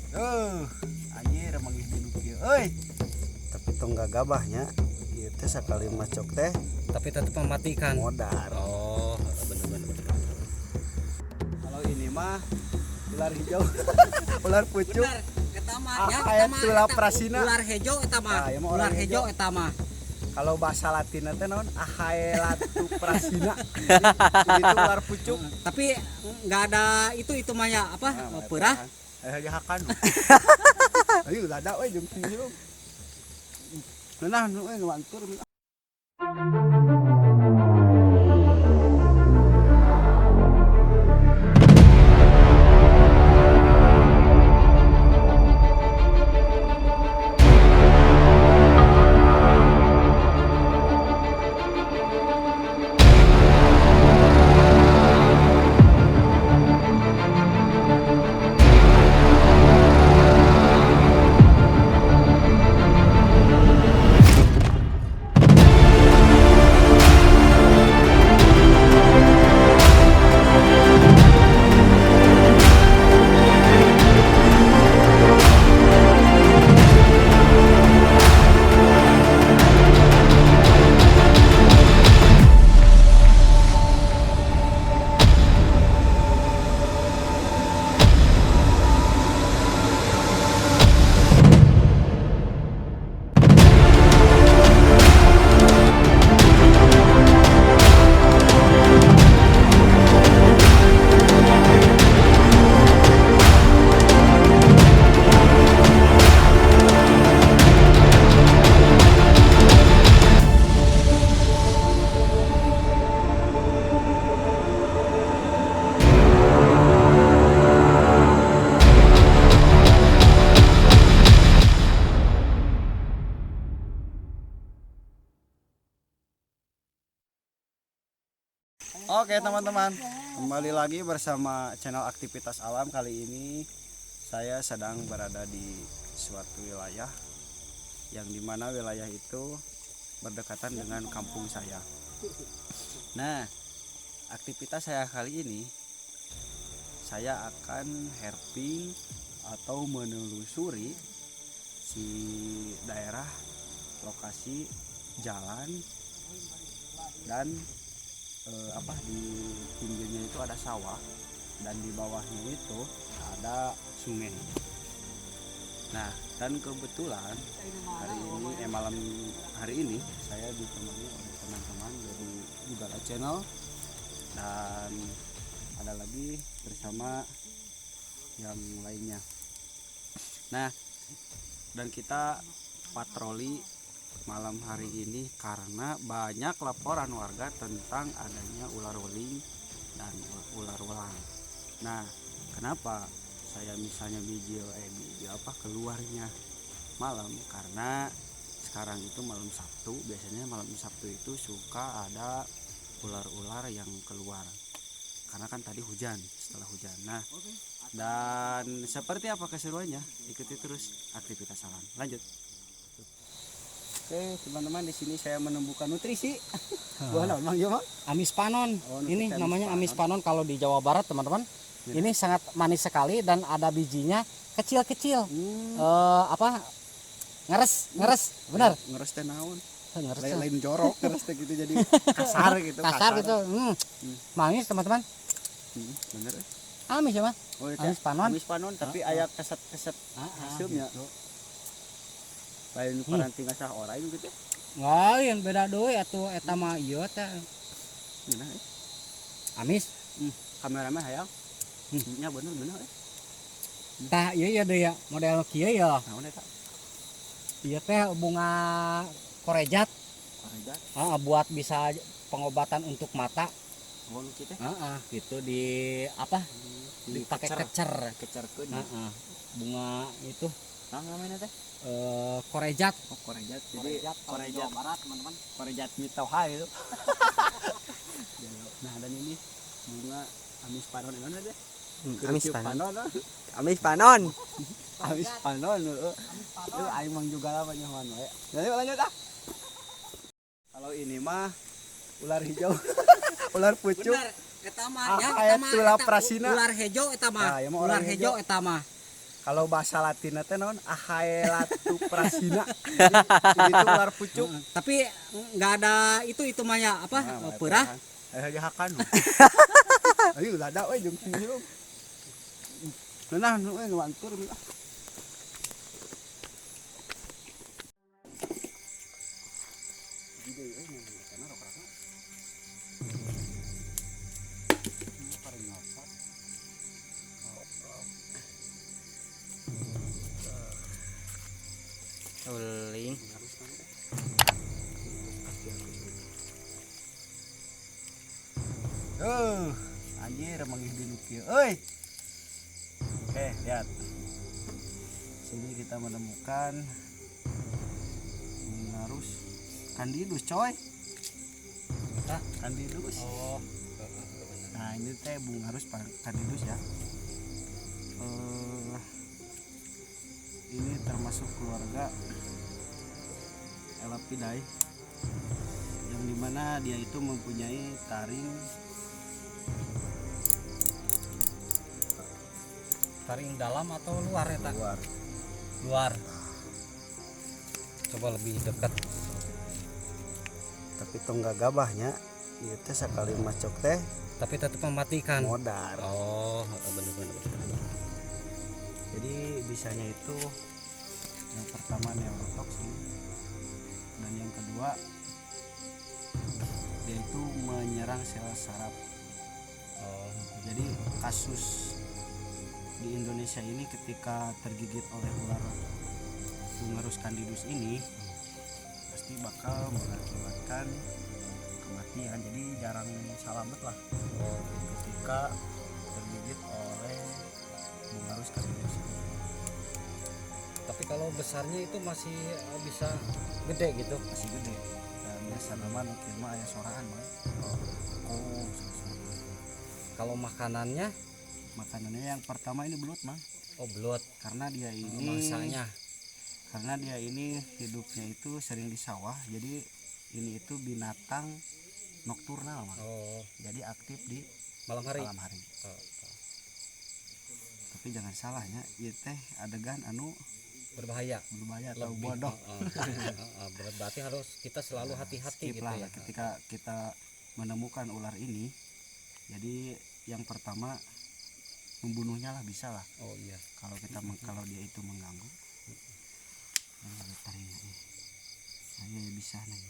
Anjir emang hidup kieu euy. Tapi tong gagabahnya ieu teh sakali macok teh Tapi tetap mematikan. modar. Oh, bener-bener. Kalau ini mah ular hijau. Ular pucuk. Bener, eta mah Ah, ya, aya eta mah, tula eta prasina. ular hejo eta mah. Ah, ya mah Ular ular hejo hejo. eta mah. Kalau bahasa Latinna teh naon? Ahaelatu prasina. Itu ular pucuk. Tapi enggak ada itu mah ya apa? Peurah. Jahakan. Ayo udah ada we jeung kieu. Nah, nu antur. Oke teman-teman, kembali lagi bersama channel Aktivitas Alam. Kali ini saya sedang berada di suatu wilayah yang dimana wilayah itu berdekatan dengan kampung saya. Nah, aktivitas saya kali ini saya akan herping atau menelusuri si daerah lokasi jalan dan di pinggirnya itu ada sawah dan di bawahnya itu ada sungai. Nah, dan kebetulan malam hari ini saya ditemani oleh teman-teman dari Juga Channel dan ada lagi bersama yang lainnya. Nah, dan kita patroli malam hari ini karena banyak laporan warga tentang adanya ular wuling dan ular ulang. Nah, kenapa saya misalnya video keluarnya malam? Karena sekarang itu malam Sabtu, biasanya malam Sabtu itu suka ada ular-ular yang keluar. Karena kan tadi hujan, setelah hujan. Nah, dan seperti apa keseruannya? Ikuti terus Aktivitas Alam. Lanjut. Oke teman-teman, di sini saya menemukan nutrisi. Buah naon Mang Joma? Amis panon. Oh, Ini amis namanya panon. amis panon kalau di Jawa Barat, teman-teman. Ini sangat manis sekali dan ada bijinya kecil-kecil. Ngeres, benar. Ngeres teh naon? Ngeres. Lain jorok ngeres teh gitu jadi kasar gitu. Kasar gitu. Manis, teman-teman. Bener. Amis ya, Mas. Oh, Amis panon. Amis panon tapi aya keset-keset hasilnya. Lain paranti ngasah orang gitu. Lain beda deui atuh eta mah ieu teh. Gimana? Amis. Kameramen hayang. Nya bener. Tah ieu ya deui ya model kieu ya. Naon eta? Ieu teh bunga korejat. Korejat. Buat bisa pengobatan untuk mata. Oh nu kitu teh. Gitu dipakai kecerkeun. Bunga itu namanya teh? korejat. Oh, korejat. Jadi korejat Barat, teman-teman. Korejat mitoha itu. Nah, dan ini bunga amis panon ini ada. Amis panon. Amis panon. Amis panon. Itu aing mang juga lah banyak we. Lanjut ah. Kalau ini mah ular hijau. Ular pucuk. Bener, eta mah ya, Aya tula prasina. Ular hejo eta mah. Ya mah Ular hejo eta mah. Kalau bahasa Latin teh naon Ahaelatu prasina. Jadi itu ular pucuk. Tapi nggak ada itu mah ya apa perah. Aja hakan. Ayo udah ada we jeung hirup. Nah, nu antur mila. Uling. Anjir menghidin kieu. Euy. Oke, lihat. Sini kita menemukan Bungarus candidus, coy. Candidus. Oh. Nah, ini teh Bungarus candidus ya. Ini termasuk keluarga Elapidae yang dimana dia itu mempunyai taring Dalam atau luar ya tak? luar. Coba lebih dekat. Tapi tong gagabahnya ieu teh sakali macok teh Tapi tetap mematikan. modar. Oh, bener-bener. Jadi bisanya itu yang pertama neurotoxin dan yang kedua dia itu menyerang sel saraf. Jadi kasus di Indonesia ini ketika tergigit oleh ular Bungarus candidus ini pasti bakal mengakibatkan kematian. Jadi jarang selamat lah ketika tergigit oleh Bungarus candidus ini. Tapi kalau besarnya itu masih bisa gede gitu. Masih gede dan biasa nama mungkin mah aya soraan mah. Kalau makanannya, Makanannya yang pertama ini belut mah, oh belut. karena dia ini Mangsanya. karena dia ini hidupnya itu sering di sawah. Jadi ini itu binatang nokturnal mah. Oh, Jadi aktif di malam hari. malam hari. Oh, Tapi jangan salahnya ieu teh adegan anu berbahaya. berbahaya atau Lebih. bodoh. Berarti harus kita selalu hati-hati Skip gitu lah ya. ketika kita menemukan ular ini. Jadi yang pertama membunuhnya lah, bisa lah Oh iya. kalau kita kalau dia itu mengganggu. Ini bisa nih.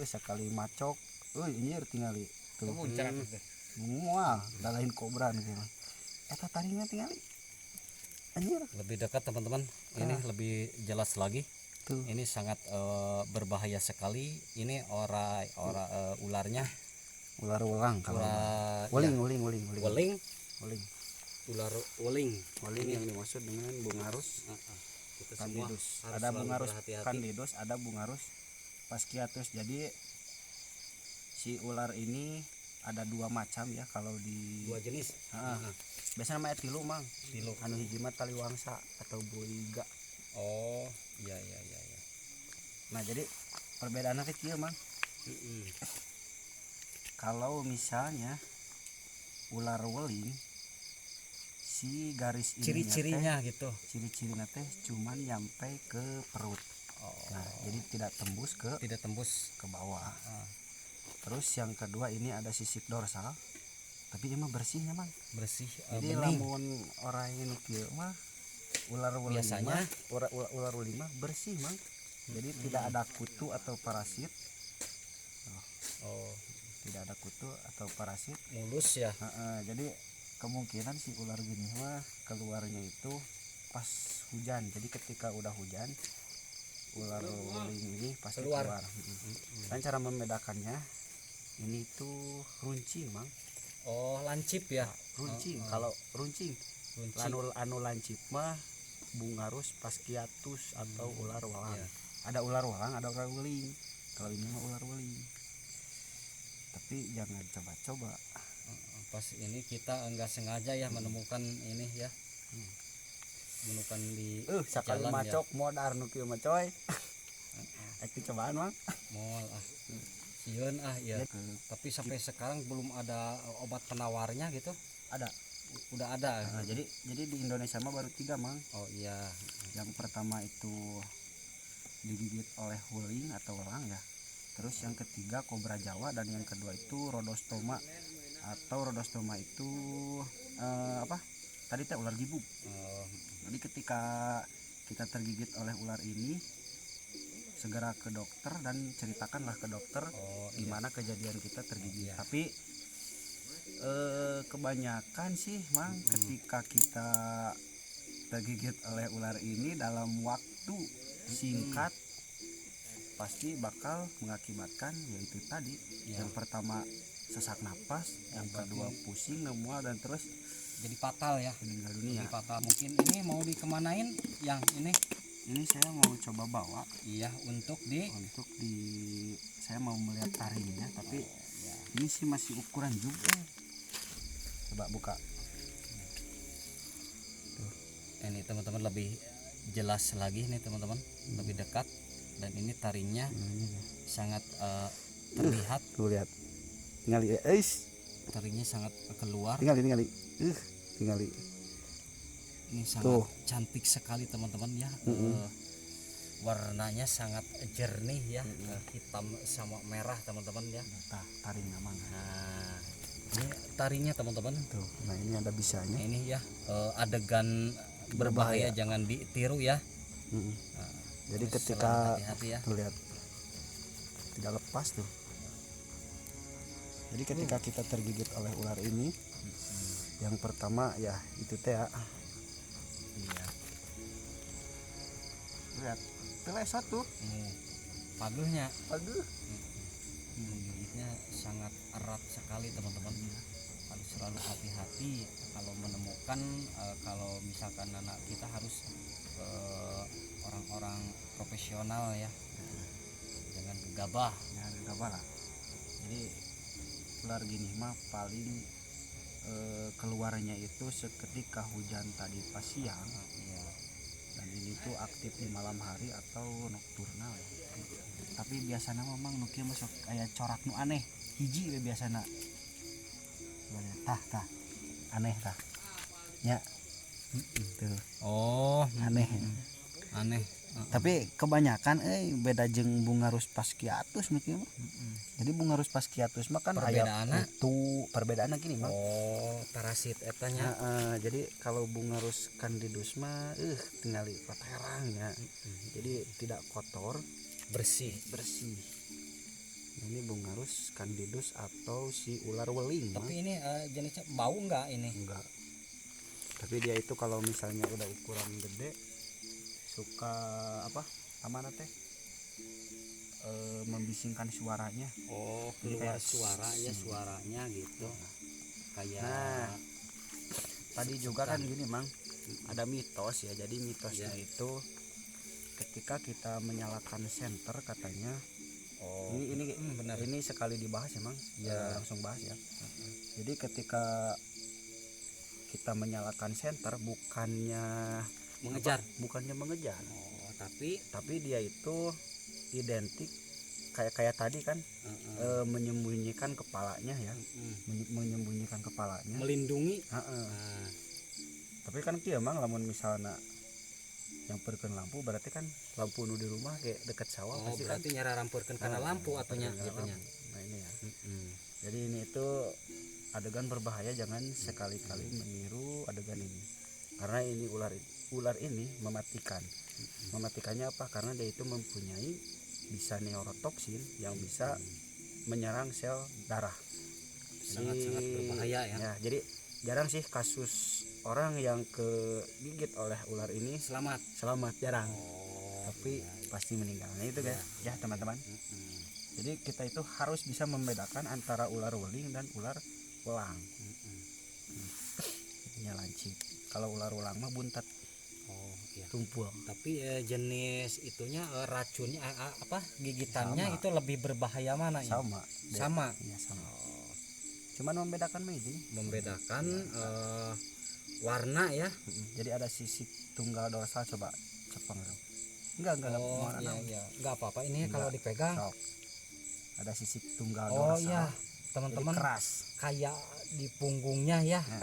Sekali macok, anjir tingali tuh. Kamu cara Mual, da lain kobra nih mah. Eta taringna tingali. Anjir, lebih dekat teman-teman. Ini lebih jelas lagi. tuh. Ini sangat berbahaya sekali. Ini ularnya Ular ulang kalau ular weling, ya, weling. weling, Weling. ular weling. Weling yang dimaksud dengan Bungarus Kita semua candidus. harus Ada selalu Bungarus berhati-hati. candidus, ada Bungarus fasciatus. Jadi si ular ini ada dua macam ya kalau di Dua jenis. biasanya namanya tilu mang. Tilu. Anu hiji mah taliwangsa atau boiga. Oh, iya. Nah, jadi perbedaannya kecil mang. Kalau misalnya ular weling si garis ini Ciri-cirinya gitu. ciri-cirinya teh cuman nyampe ke perut. Nah, jadi tidak tembus ke Tidak tembus. bawah. Terus yang kedua ini ada sisik dorsal, tapi ini mah bersihnya mang. Bersih, Jadi bening. lamun orang ini kieu mah ular weling Biasanya mah, ular weling mah bersih mang. Jadi tidak ada kutu atau parasit. Oh, Tidak ada kutu atau parasit. mulus ya. Jadi kemungkinan si ular gini mah keluarnya itu pas hujan. Jadi ketika udah hujan ular weling ini pasti Keluar. keluar. Dan cara membedakannya ini tuh runcing mang. Oh, lancip ya. Runcing. Kalau runcing Runcing. anu lancip mah Bungarus fasciatus atau ular walang. Iya. Ada ular walang, ada ular weling. Kalau ini mah ular weling. Tapi jangan coba-coba. Pas ini kita enggak sengaja ya menemukan ini ya. Menemukan di Sekali jalan macok modar nu kieu mah coy. Itu cobaan mang. mall Sieun ya. Tapi sampai sekarang belum ada obat penawarnya gitu. Ada. udah ada. Nah, jadi di Indonesia mah baru 3 mang. Oh iya. Yang pertama itu digigit oleh wuling atau elang ya. Terus yang ketiga kobra Jawa, dan yang kedua itu rhodostoma itu apa? Tadi teh ular gibug. Oh, Jadi ketika kita tergigit oleh ular ini, segera ke dokter dan ceritakanlah ke dokter gimana kejadian kita tergigit. Iya. Tapi kebanyakan sih mang ketika kita tergigit oleh ular ini dalam waktu singkat pasti bakal mengakibatkan yaitu tadi Iya. yang pertama sesak napas, yang kedua pusing, mual, dan terus jadi fatal ya. meninggal dunia. Jadi fatal. Mungkin ini mau dikemanain yang ini? Ini saya mau coba bawa Iya, untuk saya mau melihat taringnya, tapi ya. ini sih masih ukuran juga. Coba buka. Ini teman-teman lebih jelas lagi nih teman-teman, lebih dekat, dan ini taringnya sangat terlihat. Tuh lihat. Tinggal Taringnya sangat keluar. tinggal. Ini sangat Tuh. cantik sekali teman-teman ya. Warnanya sangat jernih ya, hitam sama merah teman-teman ya. Nah, taringnya mang. Nah, ini taringnya teman-teman. Tuh. Nah, ini ada bisanya. Ini ya adegan berbahaya, jangan ditiru ya. Nah, Jadi ini ketika selalu hati-hati ya. tuh lihat tidak lepas tuh. Jadi ketika kita tergigit oleh ular ini, yang pertama ya itu teh ya. Iya. Lihat, telesot tuh. Paguhnya. Aduh. Gigitnya sangat erat sekali teman-teman. Harus selalu hati-hati kalau menemukan, kalau misalkan anak kita harus orang-orang profesional ya. Jangan gegabah. Jangan gegabah lah. Jadi ular gini mah paling keluarnya itu seketika hujan tadi pas siang. Iya. Dan ini tuh aktif di malam hari atau nokturnal ya. Tapi biasanya memang nukia masuk kayak corak nu aneh hiji we biasana. Tah aneh tah ya. Tuh Oh, aneh. aneh. Tapi kebanyakan beda jeung bunga ruspaskiatus nukia mah. Jadi bunga ruspaskiatus mah kan Perbedaanna? Tuh perbedaannya gini mah. Oh, parasit etanya. Jadi kalau bunga rus candidus mah tinggali kotorang ya. Jadi tidak kotor, Bersih. Ini bunga rus candidus atau si ular weling. Tapi ini jenisnya bau enggak ini? Enggak. Tapi dia itu kalau misalnya udah ukuran gede suka amanah teh membisingkan suaranya. Oh, Jadi keluar kayak suara ya, suaranya gitu. Kayak Tadi juga kan gini mang, ada mitos ya. Jadi mitosnya itu ketika kita menyalakan senter katanya. oh, Ini benar. ini sekali dibahas ya mang. Ya. Langsung bahas ya. Jadi ketika kita menyalakan senter bukannya Mengejar. mengejar, Tapi dia itu identik kayak tadi kan menyembunyikan kepalanya ya. Menyembunyikan kepalanya. melindungi. Heeh. Tapi kan kieu mang lamun misalnya yang perkeun lampu berarti kan lampu nu di rumah kayak dekat sawah Oh, pasti kan. berarti nyararampeurkeun kana lampu atunya gitunya. Nah ini ya. Jadi ini itu adegan berbahaya, jangan sekali-kali meniru adegan ini. Karena ini ular ini mematikan. Mematikannya apa? Karena dia itu mempunyai bisa neurotoksin yang bisa menyerang sel darah. Sangat-sangat berbahaya ya. Jadi jarang sih kasus orang yang kegigit oleh ular ini selamat jarang. Tapi pasti meninggal. Nah itu guys, ya teman-teman. Jadi kita itu harus bisa membedakan antara ular weling dan ular welang. Ini lancip. Kalau ular welang mah buntat. Oh, iya. Tumpul. Tapi jenis itunya racunnya gigitannya Sama. itu lebih berbahaya mana ya? Sama. Iya sama. Cuman membedakan mah ini. Membedakan warna ya. Jadi ada sisik tunggal dorsal, coba cepeng dong. Enggak Oh iya, iya. Enggak apa-apa ini kalau dipegang. Sok. Ada sisik tunggal Oh dorsal. iya. teman-teman keras. kayak di punggungnya ya, Nah.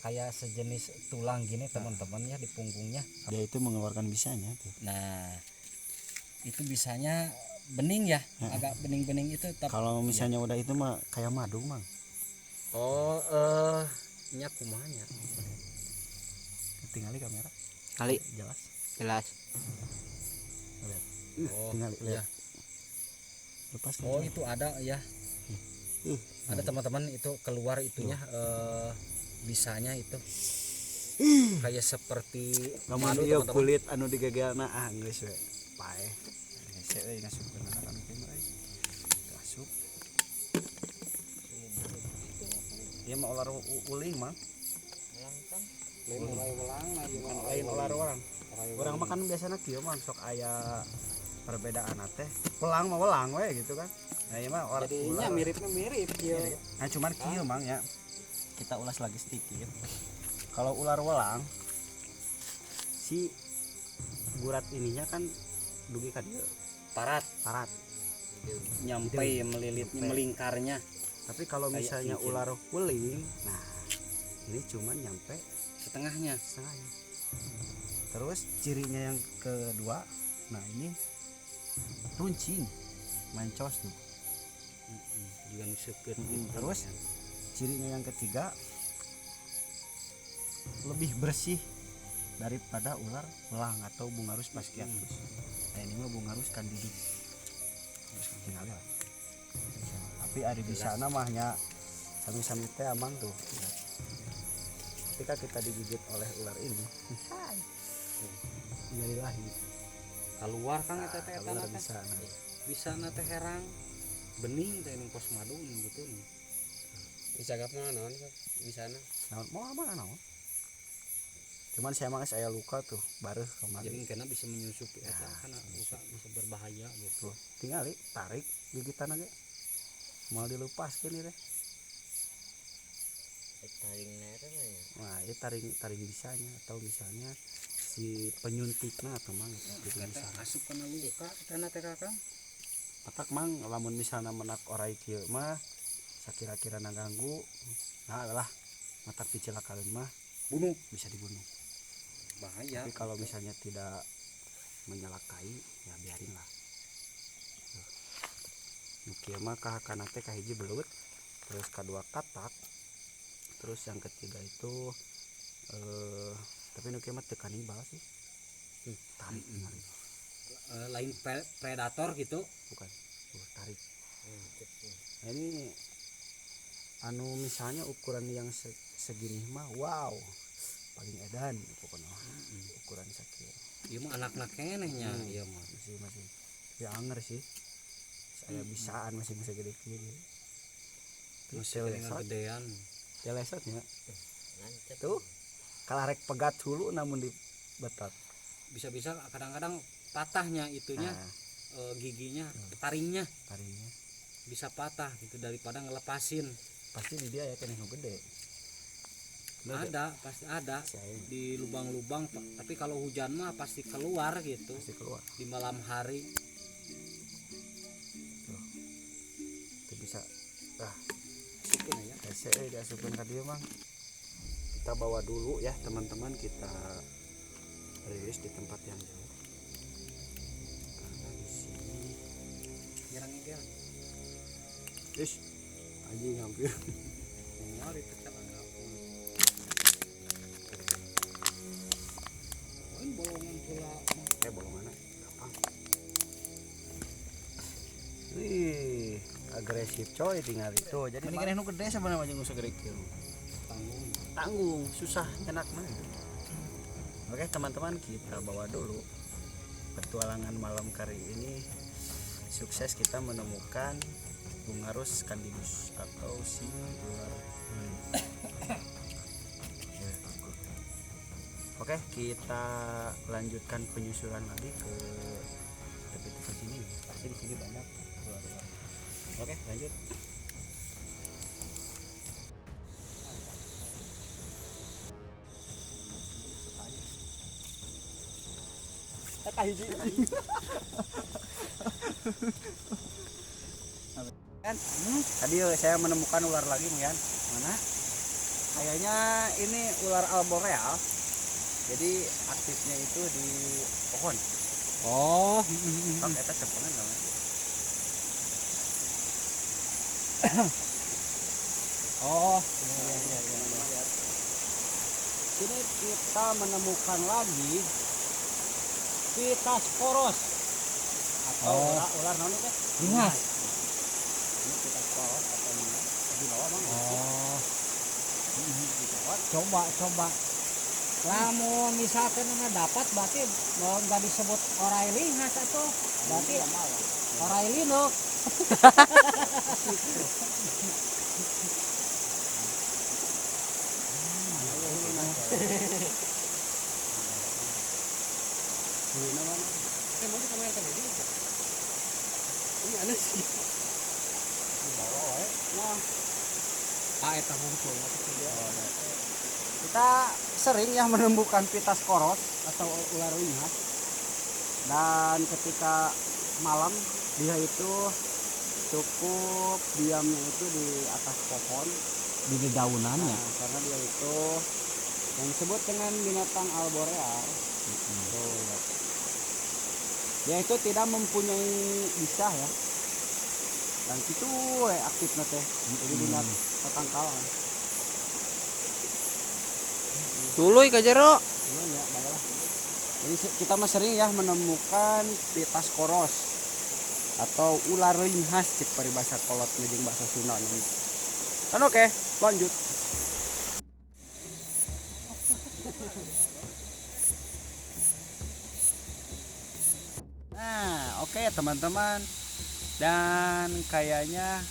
kayak sejenis tulang gini teman-teman ya di punggungnya. Dia itu mengeluarkan bisanya tuh. Nah, itu bisanya bening ya, agak bening-bening itu Kalau misalnya udah itu mah kayak madu, Mang. oh nya kumanya. Tinggali kamera. Kali Jelas. jelas. Lihat. Oh, Tinggali iya. lihat. Lepas kan. Oh, itu ada ya. Ada teman-teman itu keluar itunya bisanya itu. Kayak seperti Lamun madu dia teman-teman. kulit anu digegelna geus we. Pae. Hese euy ngasupkeun anu kamera. Asup. Ieu mah ular uling mah. Lain ular orang. Orang makan biasanya kieu mah sok aya perbedaan teh. Welang mah welang we gitu kan. Nah, ieu mah ular. Jadinya mirip kieu. Nah, cuman kieu Mang ya. Kita ulas lagi sedikit. Kalau ular welang si gurat ininya kan dugi ka dieu Parat parat. nyampe melilitnya Nyampe. melingkarnya Tapi kalau Kayak misalnya cincin. ular wuling, nah ini cuman nyampe setengahnya. setengahnya. Terus cirinya yang kedua, nah ini runcing, mancos tuh. Juga nuseukeun Terus cirinya yang ketiga lebih bersih daripada ular welang atau bungarus pasquiatus. Nah ini mah bungarus candidus. Terus tinggal lah. Tapi ada di sana mahnya sami-sami teh amang tuh. Ketika kita digigit oleh ular ini, jadi lahir. keluar kan eta teh Keluar eta di sana. bisa nate herang bening teh nu pos madu gitu nih. Bisa gap naon di sana. Naon mau apa naon? Cuman saya mah saya luka tuh baru Jadi kemarin. kena bisa menyusupi eta karena bisa berbahaya gitu. Tuh, tinggal tarik gigitan aja. Mau dilepas kan ini. Nah, ini taring bisanya atau misalnya si penyuntiknya atau mang itu Eta bisa. asup kana luka kana teh Kakang. Patak mang lamun misalnya menak orai kieu mah sakira-kira naganggu. Nah, lah matak dicelakaan mah Bunuh bisa dibunuh. bahaya. Tapi kalau misalnya tidak menyelakai ya biarin lah. Nukia mah kahakana teh kahiji belut, terus kedua katak, terus yang ketiga itu tapi nukia mah teu kanibal sih. Tarik ningali. Lain predator gitu. Bukan. Tarik. Nah, ini anu misalnya ukuran yang segini mah wow. Paling edan pokoknya. Ukuran sakieu. Ieu mah anak-anak kenehnya ieu mah. Masih ya anger sih. Saya bisaan masih gede gini. Masih kena gedean. Telesotnya. Tuh. Kalarek pegat hulu namun di betot. Bisa-bisa kadang-kadang patahnya itunya giginya, taringnya Taringnya. bisa patah gitu daripada ngelepasin. Pasti di dia ya kan yang gede. Ada, pasti ada di lubang-lubang, tapi kalau hujan mah pasti keluar gitu Pasti keluar. di malam hari. Tuh. Itu bisa. Asupin ya. Diasupin ke dia mang. Kita bawa dulu ya teman-teman, kita rilis di tempat yang jauh. Karena di sini Ngirang-ngirang. ish anjing hampir. Mari kita angkapun. Poin bolongan pula. Bolongan gampang. Wih, agresif coy tinggal itu. Jadi ini kan gede sebenarnya aja nggak usah gede kieu. Tanggung, susah enak mah. Oke teman-teman, kita bawa dulu petualangan malam kali ini. Sukses kita menemukan Bungarus candidus atau si ular. Oke, kita lanjutkan penyusuran lagi ke tepi sini. Pasti di sini banyak ular-ular. Oke, lanjut. Kan? Tadi saya menemukan ular lagi, Yan. Mana? Kayaknya ini ular alboreal. Jadi aktifnya itu di pohon. Oh, Kan eta cepetnya namanya. oh, iya. Sini kita menemukan lagi Pitasporos atau ular naon teh? Lingas. Ini Pitasporos atau lingas di bawah Bang. Oh, Di bawah. coba. Lamun misalkan dapat berarti nggak disebut orai lingas atau berarti orai linuk. Ini aneh sih. Eta muncul. Kita sering ya menemukan Pitasporos atau ular lingas. Dan ketika malam dia itu cukup diamnya itu di atas pohon Di dedaunannya. karena dia itu yang disebut dengan binatang alboreal. Tuh, lihat. Dia itu tidak mempunyai bisa ya, dan itu aktif nate jadi binatang ketangkalan. Tuluy ka jero. Iya ya, baiklah. Jadi kita mah sering ya menemukan Pitasporos atau ular lingas cek peribahasa kolot jeung bahasa Sunda. Kan oke, lanjut. Nah, oke teman-teman. Dan kayaknya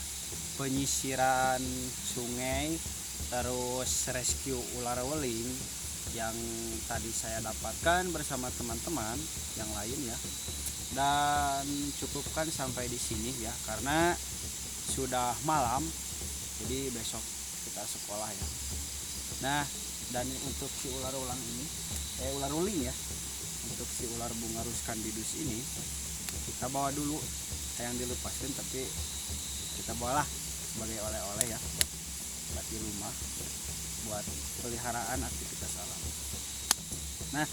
penyisiran sungai terus rescue ular weling yang tadi saya dapatkan bersama teman-teman yang lain ya. Dan cukupkan sampai di sini ya karena sudah malam. Jadi besok kita sekolah ya. Nah, dan untuk si ular ulang ini, ular uling ya. Untuk si ular Bungarus candidus ini kita bawa dulu, sayang dilepaskan tapi kita bawalah sebagai oleh-oleh ya buat di rumah, buat peliharaan aktivitas alam. Nah,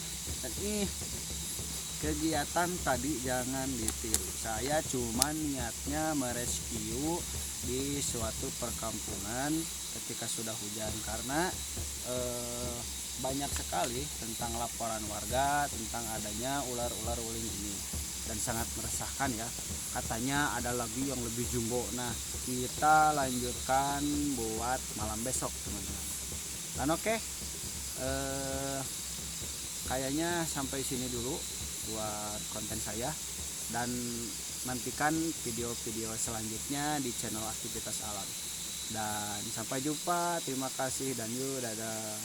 dan ini kegiatan tadi jangan ditiru. Saya cuma niatnya merescue di suatu perkampungan ketika sudah hujan karena banyak sekali tentang laporan warga tentang adanya ular-ular uling ini dan sangat meresahkan ya. Katanya ada lagi yang lebih jumbo. Nah, kita lanjutkan buat malam besok teman-teman. Dan oke, kayaknya sampai sini dulu buat konten saya dan nantikan video-video selanjutnya di channel Aktivitas Alam. Dan sampai jumpa, terima kasih dan yuk dadah.